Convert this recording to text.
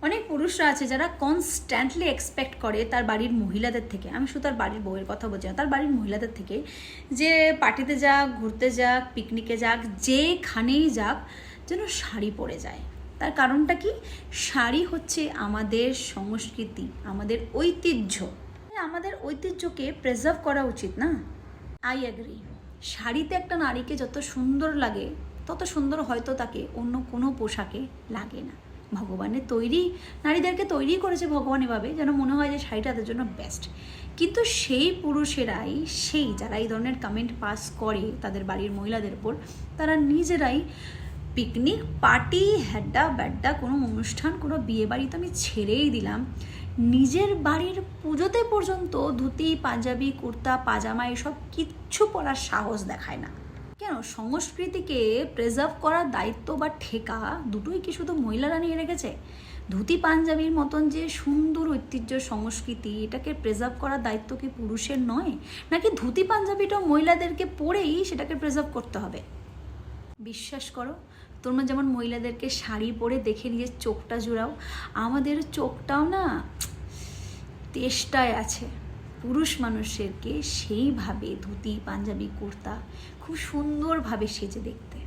অনেক পুরুষরা আছে যারা কনস্ট্যান্টলি এক্সপেক্ট করে তার বাড়ির মহিলাদের থেকে, আমি শুধু তার বাড়ির বউয়ের কথা বলছি না, তার বাড়ির মহিলাদের থেকে যে পার্টিতে যাক, ঘুরতে যাক, পিকনিকে যাক, যেখানেই যাক যেন শাড়ি পরে যায়। তার কারণটা কি? শাড়ি হচ্ছে আমাদের সংস্কৃতি, আমাদের ঐতিহ্য। আমাদের ঐতিহ্যকে প্রেজার্ভ করা উচিত না? I agree. শাড়িতে একটা নারীকে যত সুন্দর লাগে তত সুন্দর হয়তো তাকে অন্য কোনো পোশাকে লাগে না। ভগবানের তৈরি, নারীদেরকে তৈরি করেছে ভগবান এভাবে যেন মনে হয় যে শাড়িটা তাদের জন্য বেস্ট। কিন্তু সেই পুরুষেরাই, যারা এই ধরনের কমেন্ট পাস করে তাদের বাড়ির মহিলাদের উপর, তারা নিজেরাই পিকনিক, পার্টি, হ্যাড্ডা ব্যাড্ডা, কোনো অনুষ্ঠান, কোনো বিয়ে বাড়ি তো আমি ছেড়েই দিলাম, নিজের বাড়ির পুজোতে পর্যন্ত ধুতি, পাঞ্জাবি, কুর্তা, পাজামা এসব কিচ্ছু পরার সাহস দেখায় না। কেন? সংস্কৃতিকে প্রেজার্ভ করার দায়িত্ব বা ঠেকা দুটোই কি শুধু মহিলারা নিয়ে রেখেছে? ধুতি পাঞ্জাবির মতন যে সুন্দর ঐতিহ্য সংস্কৃতি, এটাকে প্রেজার্ভ করার দায়িত্ব কি পুরুষের নয়? নাকি ধুতি পাঞ্জাবিটাও মহিলাদেরকে পরেই সেটাকে প্রেজার্ভ করতে হবে? বিশ্বাস করো, তোমরা যেমন মহিলাদেরকে শাড়ি পরে দেখে নিজের চোখটা জুড়াও, আমাদের চোখটাও না তেষ্টায় আছে পুরুষ মানুষেরকে সেইভাবে ধুতি, পাঞ্জাবি, কুর্তা খুব সুন্দরভাবে সেজে দেখতে।